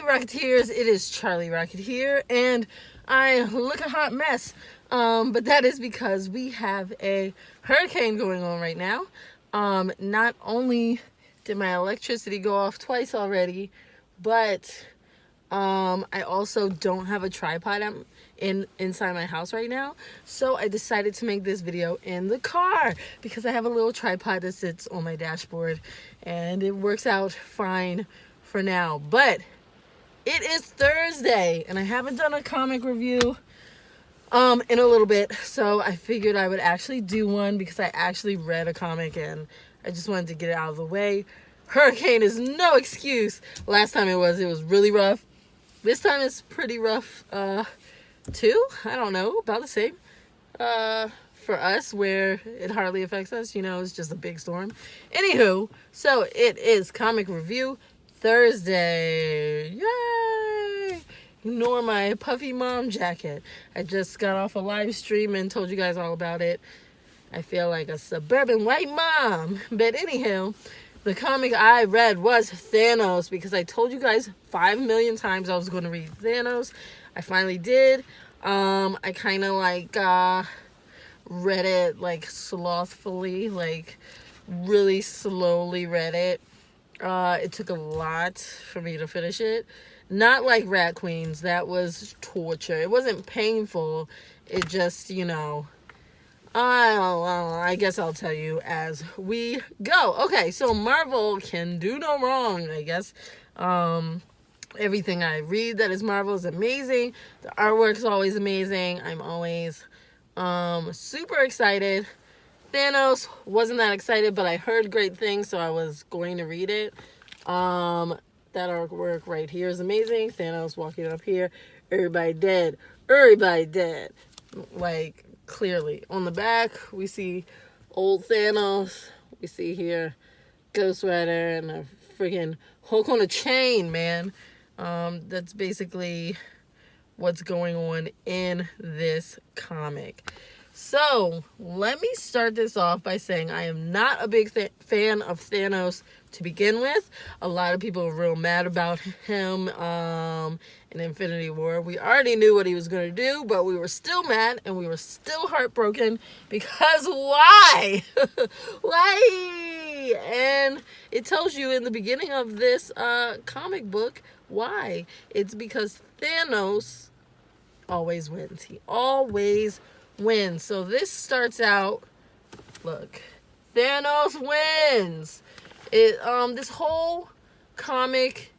Rocketeers, it is Charlie Rocket here, and I look a hot mess, but that is because we have a hurricane going on right now. Not only did my electricity go off twice already, but I also don't have a tripod inside my house right now, so I decided to make this video in the car because I have a little tripod that sits on my dashboard, and it works out fine for now. But it is Thursday, and I haven't done a comic review in a little bit, so I figured I would actually do one because I actually read a comic and I just wanted to get it out of the way. Hurricane is no excuse. Last time it was really rough. This time it's pretty rough too. I don't know, about the same for us, where it hardly affects us. You know, it's just a big storm. Anywho, so it is comic review Thursday. Yay! Ignore my puffy mom jacket. I just got off a live stream and told you guys all about it. I feel like a suburban white mom. But anyhow, the comic I read was Thanos because I told you guys 5 million times I was going to read Thanos. I finally did. I kind of read it slothfully, really slowly read it. It took a lot for me to finish it. Not like Rat Queens. That was torture. It wasn't painful. It just, I guess I'll tell you as we go. Okay, so Marvel can do no wrong, I guess. Everything I read that is Marvel is amazing. The artwork is always amazing. I'm always super excited. Thanos, wasn't that excited, but I heard great things, so I was going to read it. That artwork right here is amazing. Thanos walking up here. Everybody dead. Everybody dead. Clearly. On the back, we see old Thanos. We see here Ghost Rider and a freaking Hulk on a chain, man. That's basically what's going on in this comic. So, let me start this off by saying I am not a big fan of Thanos to begin with. A lot of people are real mad about him in Infinity War. We already knew what he was going to do, but we were still mad and we were still heartbroken because why? Why? And it tells you in the beginning of this comic book why. It's because Thanos always wins. He always wins. So this starts out, look, Thanos wins. This whole comic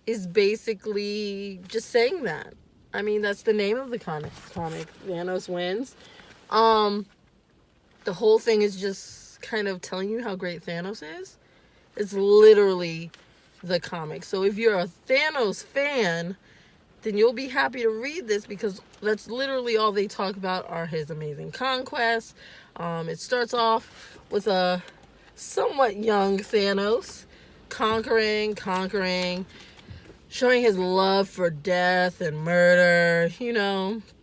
is basically just saying that. I mean, that's the name of the comic. Thanos wins. The whole thing is just kind of telling you how great Thanos is. It's literally the comic. So if you're a Thanos fan, then you'll be happy to read this because that's literally all they talk about are his amazing conquests. It starts off with a somewhat young Thanos conquering, showing his love for death and murder,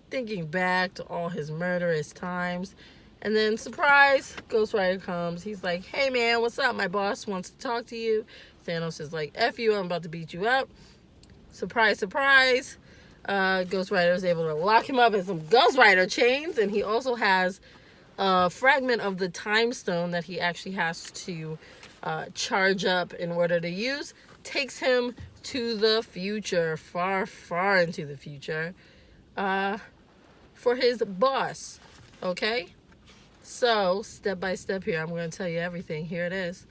thinking back to all his murderous times. And then, surprise, Ghost Rider comes. He's like, hey man, what's up? My boss wants to talk to you. Thanos is like, F you, I'm about to beat you up. Surprise, surprise. Ghost Rider is able to lock him up in some Ghost Rider chains, and he also has a fragment of the time stone that he actually has to charge up in order to use. Takes him to the future, far, far into the future, for his boss. Okay? So, step by step here, I'm going to tell you everything. Here it is.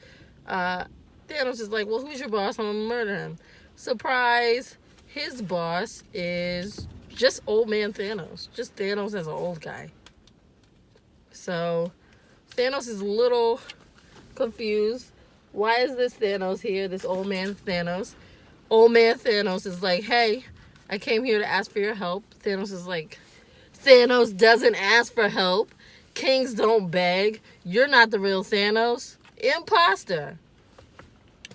Thanos is like, well, who's your boss? I'm going to murder him. Surprise. His boss is just old man Thanos. Just Thanos as an old guy. So, Thanos is a little confused. Why is this Thanos here? This old man Thanos. Old man Thanos is like, hey, I came here to ask for your help. Thanos is like, Thanos doesn't ask for help. Kings don't beg. You're not the real Thanos. Imposter.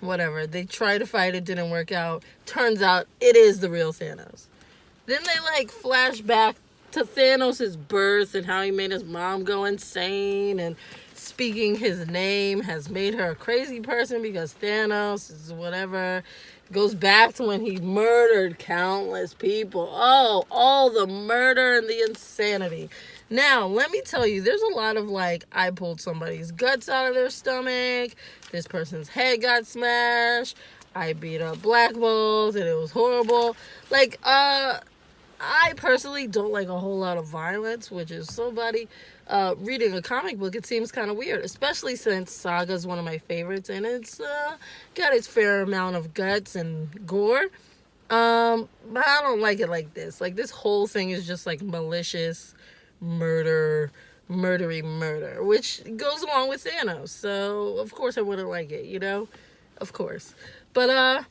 Whatever. They tried to fight, it didn't work out. Turns out it is the real Thanos. Then they flash back to Thanos' birth and how he made his mom go insane, and speaking his name has made her a crazy person because Thanos is whatever. Goes back to when he murdered countless people. Oh, all the murder and the insanity. Now, let me tell you, there's a lot of like, I pulled somebody's guts out of their stomach. This person's head got smashed. I beat up black bulls and it was horrible. Like, I personally don't like a whole lot of violence, which is somebody reading a comic book. It seems kind of weird, especially since Saga's one of my favorites and it's got its fair amount of guts and gore. But I don't like it like this. Like, this whole thing is just like malicious murder, which goes along with Thanos. So of course I wouldn't like it, you know, of course. But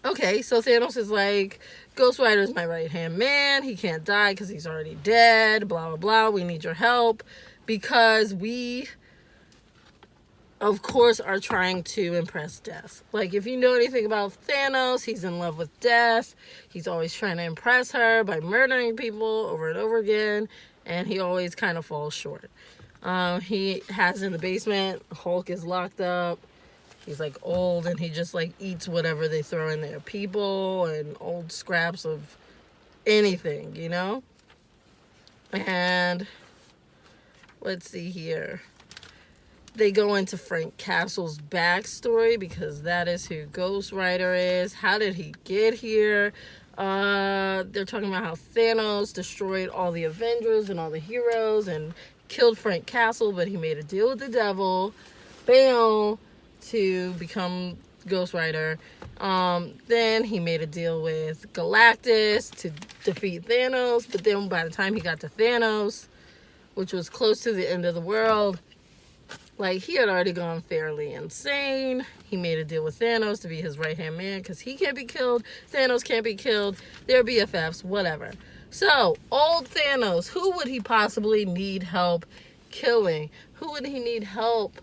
okay, so Thanos is like, Ghost Rider's my right-hand man. He can't die because he's already dead. Blah, blah, blah. We need your help because we, of course, are trying to impress Death. Like, if you know anything about Thanos, he's in love with Death. He's always trying to impress her by murdering people over and over again. And he always kind of falls short. He has in the basement, Hulk is locked up. He's like old and he just like eats whatever they throw in there. People and old scraps of anything, you know? And let's see here. They go into Frank Castle's backstory because that is who Ghost Rider is. How did he get here? They're talking about how Thanos destroyed all the Avengers and all the heroes and killed Frank Castle, but he made a deal with the devil. Bam! To become Ghost Rider. Then he made a deal with Galactus to defeat Thanos, but then by the time he got to Thanos, which was close to the end of the world, like, he had already gone fairly insane. He made a deal with Thanos to be his right-hand man because he can't be killed, Thanos can't be killed, they're BFFs, whatever. So, old Thanos, who would he possibly need help killing? Who would he need help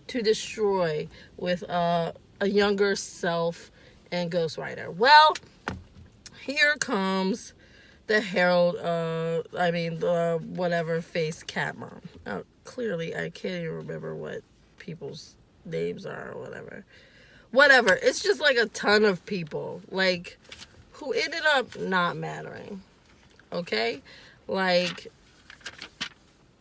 to destroy with a younger self and Ghost Rider? Well, here comes the Herald, the whatever face Catmon. Clearly, I can't even remember what people's names are or whatever. Whatever. It's just like a ton of people, like, who ended up not mattering. Okay? Like,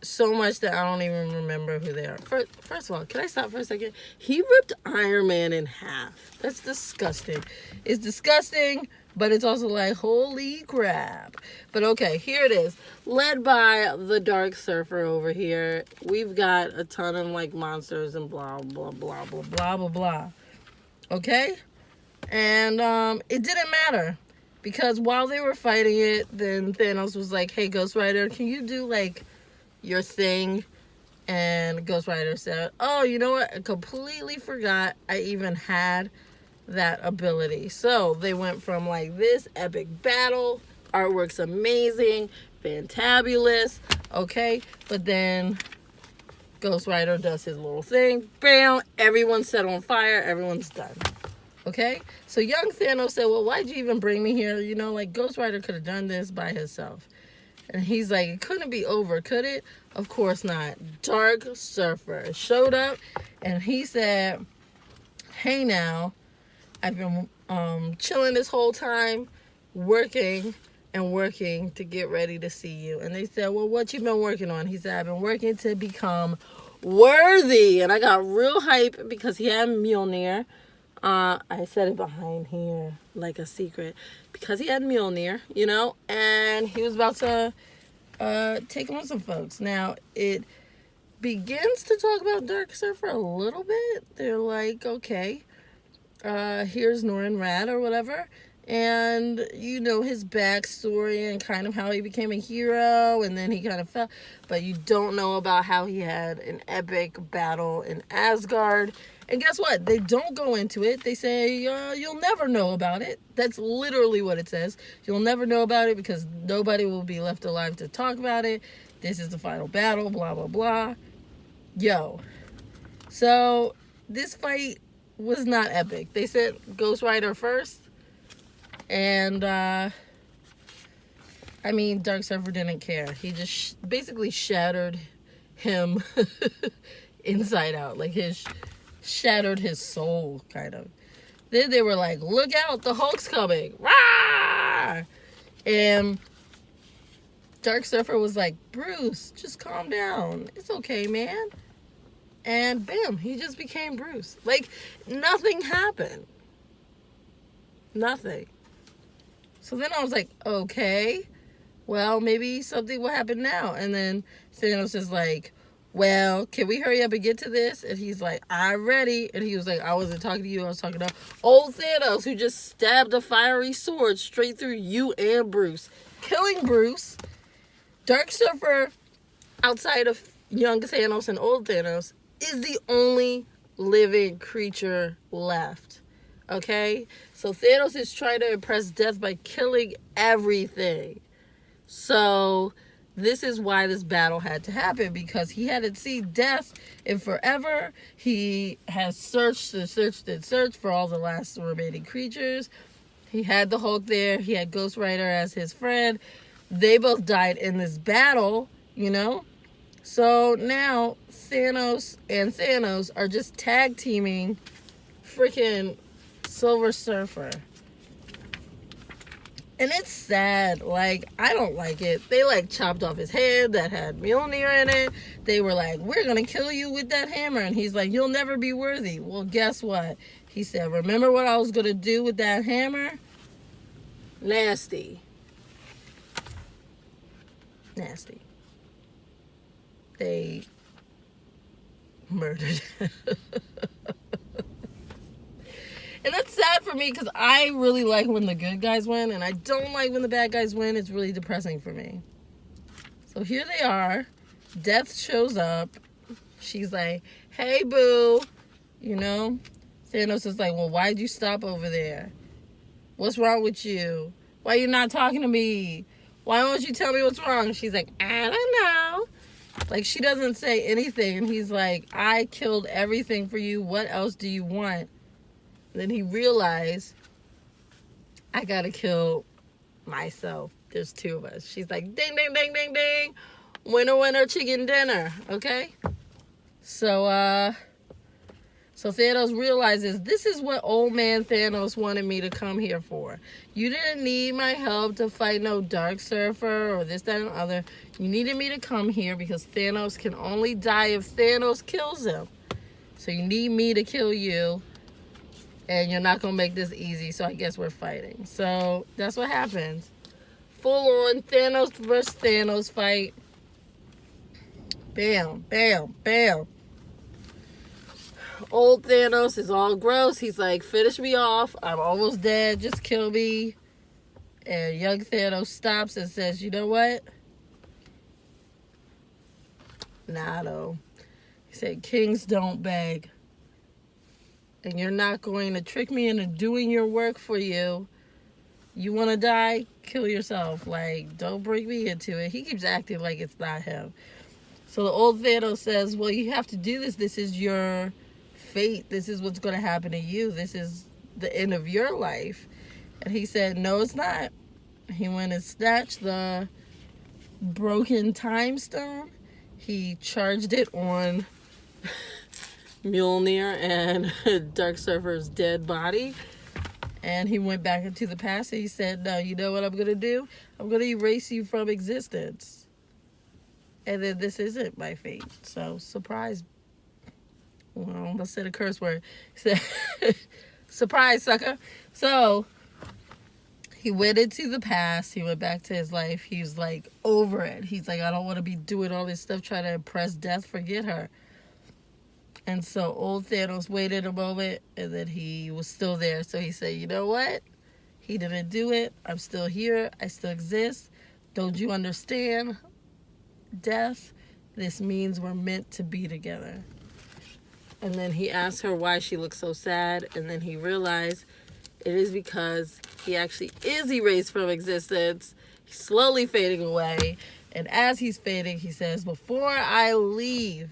so much that I don't even remember who they are. First of all, can I stop for a second? He ripped Iron Man in half. That's disgusting. It's disgusting, but it's also like, holy crap. But okay, here it is. Led by the Dark Surfer over here. We've got a ton of like monsters and blah, blah, blah, blah, blah, blah, blah. Okay? And it didn't matter. Because while they were fighting it, then Thanos was like, hey, Ghost Rider, can you do like your thing? And Ghost Rider said, oh, you know what? I completely forgot I even had that ability. So they went from like this epic battle, artwork's amazing, fantabulous, okay? But then Ghost Rider does his little thing, bam, everyone's set on fire, everyone's done. Okay? So young Thanos said, well, why'd you even bring me here? You know, like, Ghost Rider could have done this by himself. And he's like, it couldn't be over, could it? Of course not. Dark Surfer showed up, and he said, hey now, I've been chilling this whole time, working to get ready to see you. And they said, well, what you been working on? He said, I've been working to become worthy. And I got real hype because he had Mjolnir. I said it behind here like a secret because he had Mjolnir, you know, and he was about to take on some folks. Now, it begins to talk about Dark Surfer a little bit. They're like, okay, here's Norrin Rad or whatever, and you know his backstory and kind of how he became a hero and then he kind of fell, but you don't know about how he had an epic battle in Asgard. And guess what? They don't go into it. They say, you'll never know about it. That's literally what it says. You'll never know about it because nobody will be left alive to talk about it. This is the final battle, blah, blah, blah. Yo. So, this fight was not epic. They said Ghost Rider first. And, Dark Surfer didn't care. He just basically shattered him inside out. Like, shattered his soul, kind of. Then they were like, look out, the Hulk's coming. Rah! And Dark Surfer was like, Bruce, just calm down. It's okay, man. And bam, he just became Bruce. Like, nothing happened. Nothing. So then I was like, okay, well, maybe something will happen now. And then Thanos is like, well, can we hurry up and get to this? And he's like, I'm ready. And he was like, I wasn't talking to you. I was talking to old Thanos, who just stabbed a fiery sword straight through you and Bruce, killing Bruce. Dark Surfer, outside of young Thanos and old Thanos, is the only living creature left. Okay? So Thanos is trying to impress death by killing everything. So this is why this battle had to happen, because he hadn't seen death in forever. He has searched and searched and searched for all the last remaining creatures. He had the Hulk there. He had Ghost Rider as his friend. They both died in this battle, you know? So now Thanos and Thanos are just tag teaming freaking Silver Surfer. And it's sad. Like, I don't like it. They, like, chopped off his head that had Mjolnir in it. They were like, we're going to kill you with that hammer. And he's like, you'll never be worthy. Well, guess what? He said, remember what I was going to do with that hammer? Nasty. Nasty. They murdered him. And that's sad for me, because I really like when the good guys win, and I don't like when the bad guys win. It's really depressing for me. So here they are. Death shows up. She's like, hey, boo. You know? Thanos is like, well, why'd you stop over there? What's wrong with you? Why are you not talking to me? Why won't you tell me what's wrong? She's like, I don't know. Like, she doesn't say anything. And he's like, I killed everything for you. What else do you want? Then he realized, I gotta kill myself. There's two of us. She's like, ding, ding, ding, ding, ding. Winner, winner, chicken dinner. Okay? So Thanos realizes, this is what old man Thanos wanted me to come here for. You didn't need my help to fight no Dark Surfer or this, that, and the other. You needed me to come here because Thanos can only die if Thanos kills him. So you need me to kill you. And you're not going to make this easy, so I guess we're fighting. So that's what happens. Full on Thanos versus Thanos fight. Bam, bam, bam. Old Thanos is all gross. He's like, finish me off. I'm almost dead. Just kill me. And young Thanos stops and says, you know what? Nah, though. He said, kings don't beg. And you're not going to trick me into doing your work for you. You want to die? Kill yourself. Like, don't bring me into it. He keeps acting like it's not him. So the old Thanos says, well, you have to do this. This is your fate. This is what's going to happen to you. This is the end of your life. And he said, no, it's not. He went and snatched the broken time stone. He charged it on Mjolnir and Dark Surfer's dead body, and he went back into the past and he said, no, you know what I'm gonna do? I'm gonna erase you from existence, and then this isn't my fate. So surprise. Well, I almost said a curse word. He said, surprise, sucker. So he went into the past. He went back to his life. He was like over it. He's like, I don't want to be doing all this stuff trying to impress death. Forget her. And so old Thanos waited a moment, and then he was still there. So he said, you know what? He didn't do it. I'm still here. I still exist. Don't you understand? Death, this means we're meant to be together. And then he asked her why she looked so sad. And then he realized it is because he actually is erased from existence. He's slowly fading away. And as he's fading, he says, before I leave,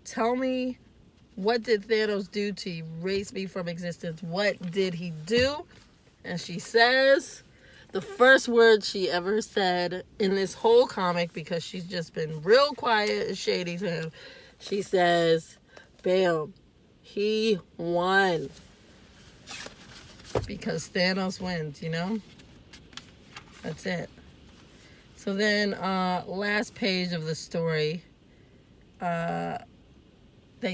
tell me, what did Thanos do to erase me from existence? What did he do? And she says the first word she ever said in this whole comic, because she's just been real quiet and shady to him. She says, bam, he won. because Thanos wins, you know? That's it. So then, last page of the story, they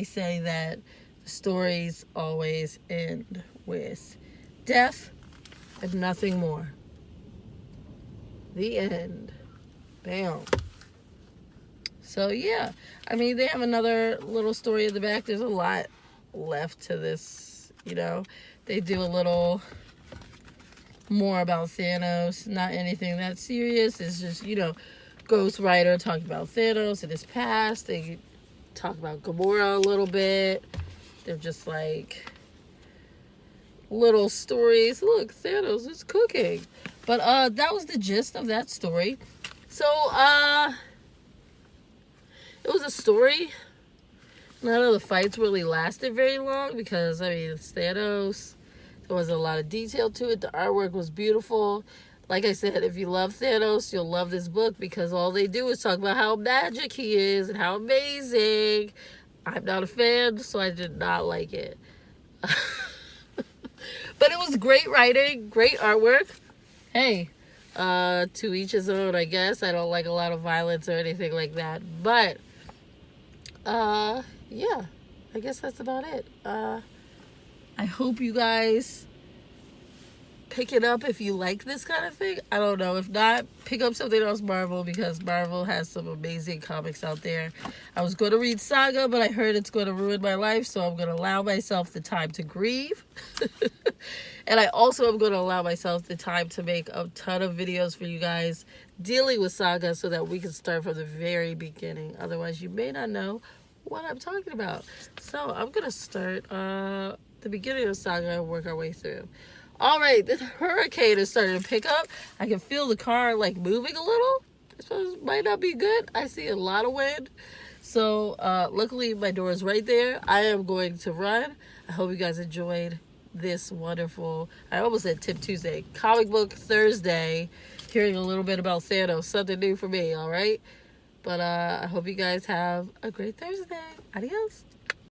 say that the stories always end with death and nothing more. The end. Bam. So yeah, I mean, they have another little story in the back. There's a lot left to this, you know. They do a little more about Thanos. Not anything that serious. It's just, you know, Ghost Rider talking about Thanos in his past. They talk about Gamora a little bit. They're just like little stories. Look, Thanos is cooking. But that was the gist of that story. So it was a story. None of the fights really lasted very long because, I mean, it's Thanos. There was a lot of detail to it. The artwork was beautiful. Like I said, if you love Thanos, you'll love this book because all they do is talk about how magic he is and how amazing. I'm not a fan, so I did not like it. But it was great writing, great artwork. Hey, to each his own, I guess. I don't like a lot of violence or anything like that. But, yeah, I guess that's about it. I hope you guys pick it up if you like this kind of thing. I don't know. If not, pick up something else Marvel because Marvel has some amazing comics out there. I was going to read Saga, but I heard it's going to ruin my life, so I'm going to allow myself the time to grieve. And I also am going to allow myself the time to make a ton of videos for you guys dealing with Saga so that we can start from the very beginning. Otherwise, you may not know what I'm talking about. So I'm going to start the beginning of Saga and work our way through. All right, this hurricane is starting to pick up. I can feel the car like moving a little. This might not be good. I see a lot of wind. So luckily my door is right there. I am going to run. I hope you guys enjoyed this wonderful, I almost said Tip Tuesday, Comic Book Thursday, hearing a little bit about Thanos, something new for me, all right? But I hope you guys have a great Thursday. Adios.